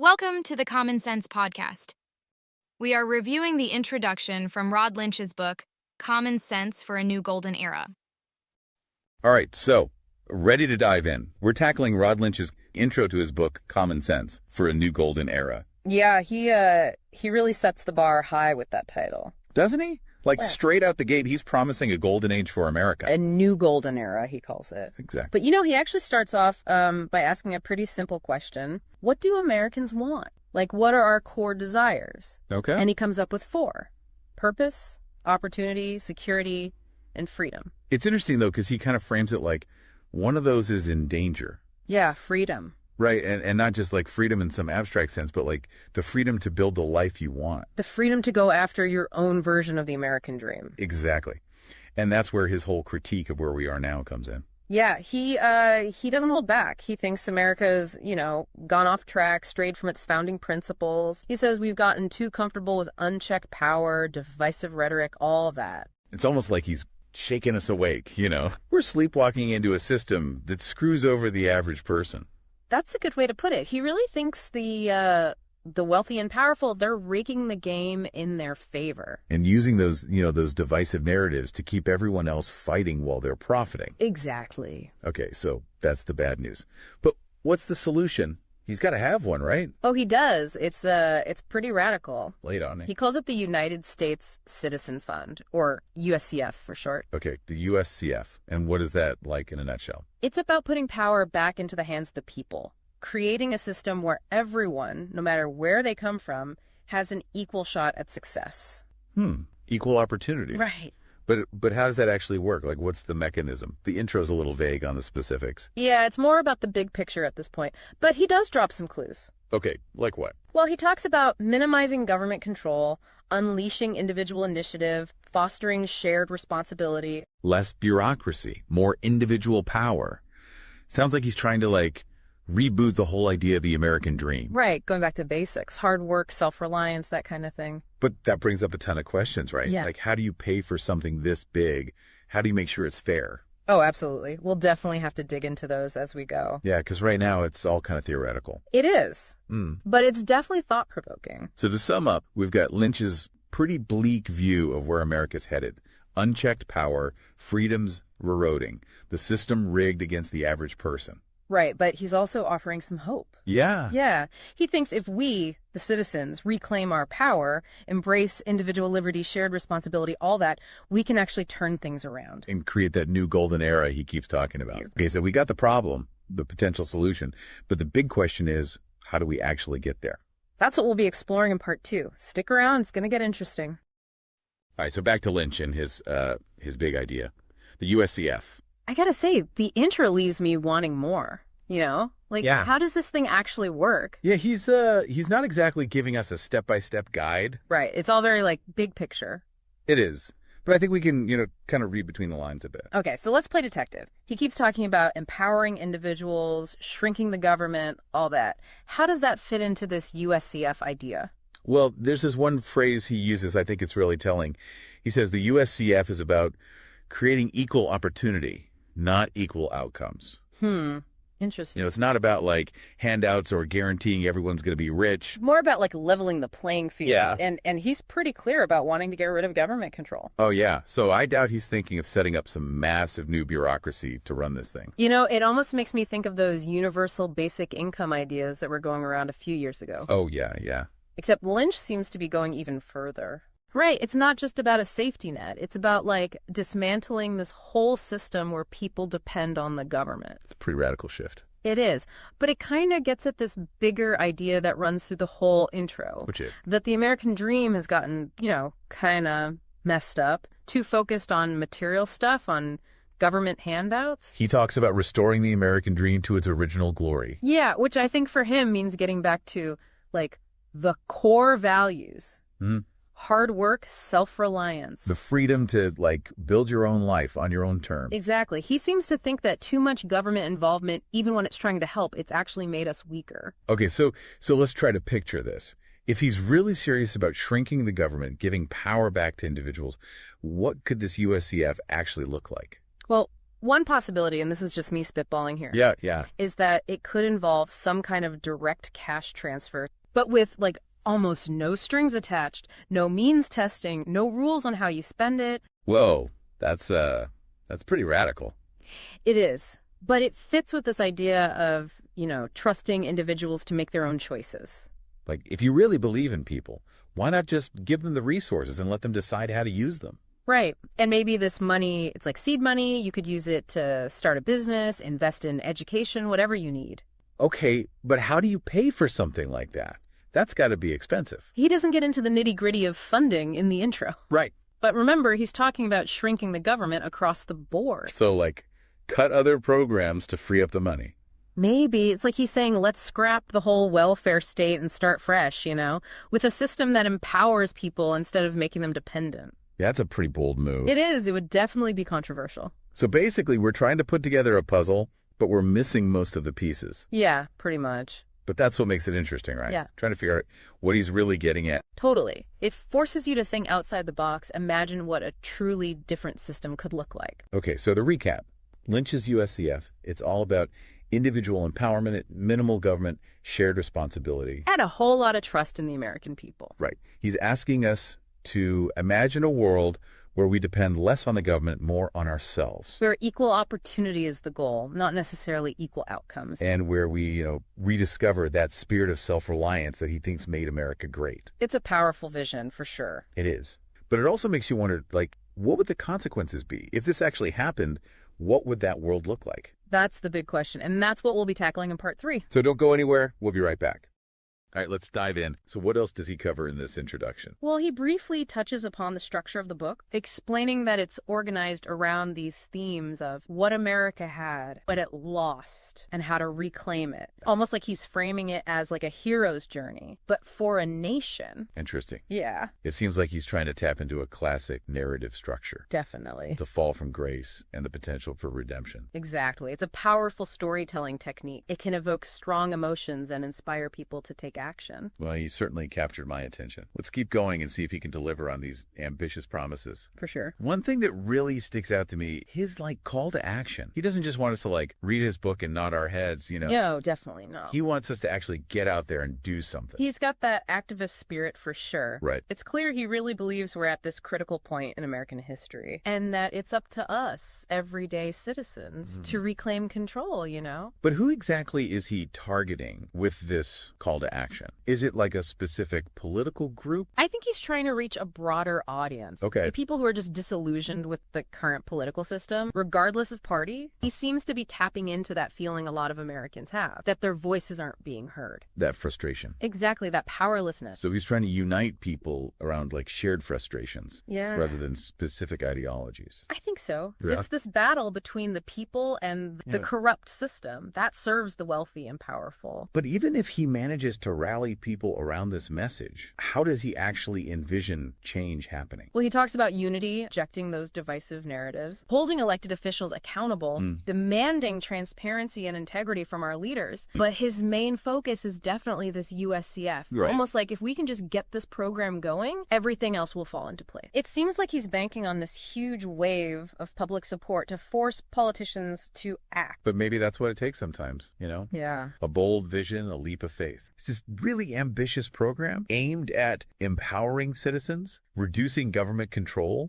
Welcome to the Common Sense Podcast. We are reviewing the introduction from Rod Lynch's book, Common Sense for a New Golden Era. All right, so ready to dive in. We're tackling Rod Lynch's intro to his book, Common Sense for a New Golden Era. Yeah, he really sets the bar high with that title. Doesn't he? Yeah. Straight out the gate, he's promising a golden age for America. A new golden era, he calls it. Exactly. But he actually starts off by asking a pretty simple question. What do Americans want? What are our core desires? Okay. And he comes up with 4. Purpose, opportunity, security, and freedom. It's interesting, though, because he kind of frames it like one of those is in danger. Yeah, freedom. Right, and not just freedom in some abstract sense, but the freedom to build the life you want. The freedom to go after your own version of the American dream. Exactly. And that's where his whole critique of where we are now comes in. Yeah, he doesn't hold back. He thinks America's, gone off track, strayed from its founding principles. He says we've gotten too comfortable with unchecked power, divisive rhetoric, all of that. It's almost like he's shaking us awake, We're sleepwalking into a system that screws over the average person. That's a good way to put it. He really thinks the wealthy and powerful, they're rigging the game in their favor. And using those divisive narratives to keep everyone else fighting while they're profiting. Exactly. Okay, so that's the bad news. But what's the solution? He's got to have one, right? Oh, he does. It's pretty radical. Lay it on me. He calls it the United States Citizen Fund, or USCF for short. Okay, the USCF. And what is that like in a nutshell? It's about putting power back into the hands of the people, creating a system where everyone, no matter where they come from, has an equal shot at success. Equal opportunity. Right. But how does that actually work? What's the mechanism? The intro's a little vague on the specifics. Yeah, it's more about the big picture at this point. But he does drop some clues. Okay, like what? Well, he talks about minimizing government control, unleashing individual initiative, fostering shared responsibility. Less bureaucracy, more individual power. Sounds like he's trying to, reboot the whole idea of the American dream. Right, going back to basics, hard work, self-reliance, that kind of thing. But that brings up a ton of questions, right? Yeah. How do you pay for something this big? How do you make sure it's fair? Oh, absolutely. We'll definitely have to dig into those as we go. Yeah, because right now it's all kind of theoretical. It is. But it's definitely thought-provoking. So to sum up, we've got Lynch's pretty bleak view of where America's headed. Unchecked power, freedoms eroding, the system rigged against the average person. Right, but he's also offering some hope. Yeah. Yeah. He thinks if we, the citizens, reclaim our power, embrace individual liberty, shared responsibility, all that, we can actually turn things around. And create that new golden era he keeps talking about. Okay, so we got the problem, the potential solution, but the big question is, how do we actually get there? That's what we'll be exploring in part 2. Stick around, it's going to get interesting. All right, so back to Lynch and his big idea, the USCF. I gotta say, the intro leaves me wanting more, Yeah. How does this thing actually work? Yeah, he's not exactly giving us a step-by-step guide. Right, it's all very, big picture. It is. But I think we can, kind of read between the lines a bit. Okay, so let's play detective. He keeps talking about empowering individuals, shrinking the government, all that. How does that fit into this USCF idea? Well, there's this one phrase he uses, I think it's really telling. He says the USCF is about creating equal opportunity, not equal outcomes. Interesting. It's not about handouts or guaranteeing everyone's going to be rich. More about leveling the playing field. Yeah. And he's pretty clear about wanting to get rid of government control. Oh, yeah. So I doubt he's thinking of setting up some massive new bureaucracy to run this thing. It almost makes me think of those universal basic income ideas that were going around a few years ago. Oh, yeah, yeah. Except Lynch seems to be going even further. Right. It's not just about a safety net. It's about dismantling this whole system where people depend on the government. It's a pretty radical shift. It is. But it kind of gets at this bigger idea that runs through the whole intro. Which is? That the American dream has gotten, kind of messed up, too focused on material stuff, on government handouts. He talks about restoring the American dream to its original glory. Yeah, which I think for him means getting back to, the core values. Hard work, self-reliance. The freedom to, build your own life on your own terms. Exactly. He seems to think that too much government involvement, even when it's trying to help, it's actually made us weaker. Okay, so let's try to picture this. If he's really serious about shrinking the government, giving power back to individuals, what could this USCF actually look like? Well, One possibility, and this is just me spitballing here, Yeah. is that it could involve some kind of direct cash transfer, but with like almost no strings attached, no means testing, no rules on how you spend it. Whoa, that's pretty radical. It is, but it fits with this idea of, trusting individuals to make their own choices. Like, if you really believe in people, why not just give them the resources and let them decide how to use them? Right. And maybe this money, it's like seed money. You could use it to start a business, invest in education, whatever you need. Okay, but how do you pay for something like that? That's got to be expensive. He doesn't get into the nitty-gritty of funding in the intro. Right. But remember, he's talking about shrinking the government across the board. So, like, cut other programs to free up the money. Maybe. It's like he's saying, let's scrap the whole welfare state and start fresh, with a system that empowers people instead of making them dependent. Yeah, that's a pretty bold move. It is. It would definitely be controversial. So basically, we're trying to put together a puzzle, but we're missing most of the pieces. Yeah, pretty much. But that's what makes it interesting, right? Yeah. Trying to figure out what he's really getting at. Totally. It forces you to think outside the box, imagine what a truly different system could look like. Okay, so to recap, Lynch's USCF, it's all about individual empowerment, minimal government, shared responsibility. And a whole lot of trust in the American people. Right. He's asking us to imagine a world where we depend less on the government, more on ourselves. Where equal opportunity is the goal, not necessarily equal outcomes. And where we, rediscover that spirit of self-reliance that he thinks made America great. It's a powerful vision, for sure. It is. But it also makes you wonder, like, what would the consequences be? If this actually happened, what would that world look like? That's the big question, and that's what we'll be tackling in part 3. So don't go anywhere. We'll be right back. All right, let's dive in. So what else does he cover in this introduction? Well, he briefly touches upon the structure of the book, explaining that it's organized around these themes of what America had, but it lost, and how to reclaim it. Almost like he's framing it as like a hero's journey, but for a nation. Interesting. Yeah. It seems like he's trying to tap into a classic narrative structure. Definitely. The fall from grace and the potential for redemption. Exactly. It's a powerful storytelling technique. It can evoke strong emotions and inspire people to take action. Well, he certainly captured my attention. Let's keep going and see if he can deliver on these ambitious promises. For sure. One thing that really sticks out to me, his call to action. He doesn't just want us to read his book and nod our heads, No, definitely not. He wants us to actually get out there and do something. He's got that activist spirit for sure. Right. It's clear he really believes we're at this critical point in American history and that it's up to us, everyday citizens, to reclaim control, But who exactly is he targeting with this call to action? Is it like a specific political group? I think he's trying to reach a broader audience. Okay. The people who are just disillusioned with the current political system, regardless of party. He seems to be tapping into that feeling a lot of Americans have, that their voices aren't being heard. That frustration. Exactly, that powerlessness. So he's trying to unite people around shared frustrations. Yeah. Rather than specific ideologies. I think so. Yeah. It's this battle between the people and the corrupt system. That serves the wealthy and powerful. But even if he manages to rally people around this message, how does he actually envision change happening? Well, he talks about unity, rejecting those divisive narratives, holding elected officials accountable, demanding transparency and integrity from our leaders. But his main focus is definitely this USCF. Right. Almost like if we can just get this program going, everything else will fall into place. It seems like he's banking on this huge wave of public support to force politicians to act. But maybe that's what it takes sometimes, Yeah. A bold vision, a leap of faith. It's this really ambitious program aimed at empowering citizens, reducing government control.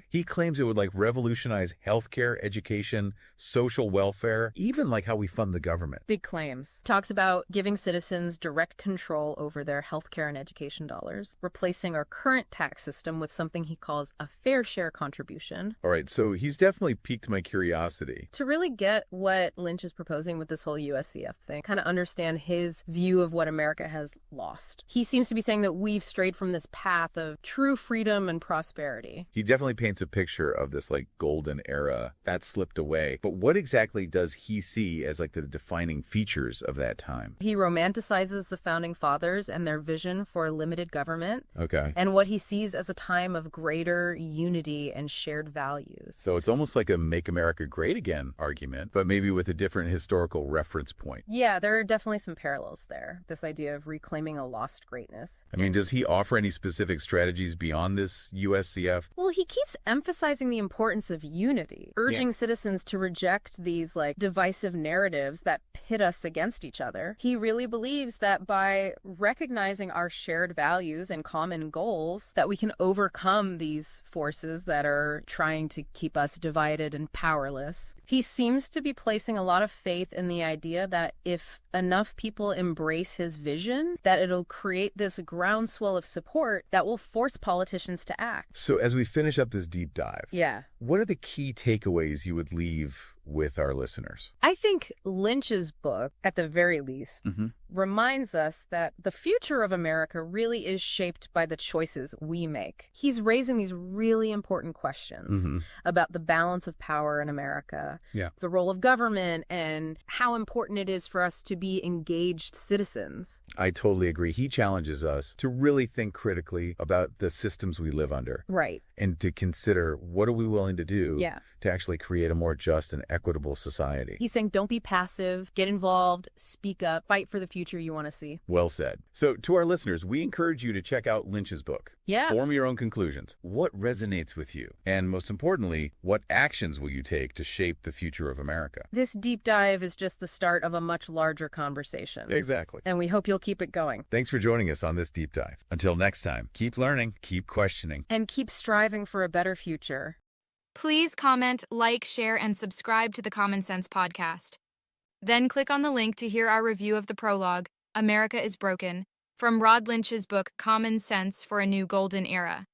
He claims it would revolutionize healthcare, education, social welfare, even how we fund the government. Big claims. Talks about giving citizens direct control over their healthcare and education dollars, replacing our current tax system with something he calls a fair share contribution. All right, so he's definitely piqued my curiosity. To really get what Lynch is proposing with this whole USCF thing, kind of understand his view of what America has lost. He seems to be saying that we've strayed from this path of true freedom and prosperity. He definitely paints a picture of this golden era that slipped away. But what exactly does he see as the defining features of that time? He romanticizes the founding fathers and their vision for limited government. Okay. And what he sees as a time of greater unity and shared values. So it's almost like a Make America Great Again argument, but maybe with a different historical reference point. Yeah, there are definitely some parallels there. This idea idea of reclaiming a lost greatness. I mean, does he offer any specific strategies beyond this USCF? Well, he keeps emphasizing the importance of unity, urging citizens to reject these divisive narratives that pit us against each other. He really believes that by recognizing our shared values and common goals, that we can overcome these forces that are trying to keep us divided and powerless. He seems to be placing a lot of faith in the idea that if enough people embrace his vision, that it'll create this groundswell of support that will force politicians to act. So as we finish up this deep dive, Yeah. what are the key takeaways you would leave with our listeners? I think Lynch's book, at the very least, reminds us that the future of America really is shaped by the choices we make. He's raising these really important questions about the balance of power in America, the role of government, and how important it is for us to be engaged citizens. I totally agree. He challenges us to really think critically about the systems we live under. Right. And to consider what are we willing to do to actually create a more just and equitable society. He's saying don't be passive, get involved, speak up, fight for the future you want to see. Well said. So to our listeners, we encourage you to check out Lynch's book. Yeah. Form your own conclusions. What resonates with you? And most importantly, what actions will you take to shape the future of America? This deep dive is just the start of a much larger conversation. Exactly. And we hope you'll keep it going. Thanks for joining us on this deep dive. Until next time, keep learning, keep questioning, and keep striving for a better future. Please comment, like, share, and subscribe to the Common Sense podcast. Then click on the link to hear our review of the prologue, America is Broken, from Rod Lynch's book Common Sense for a New Golden Era.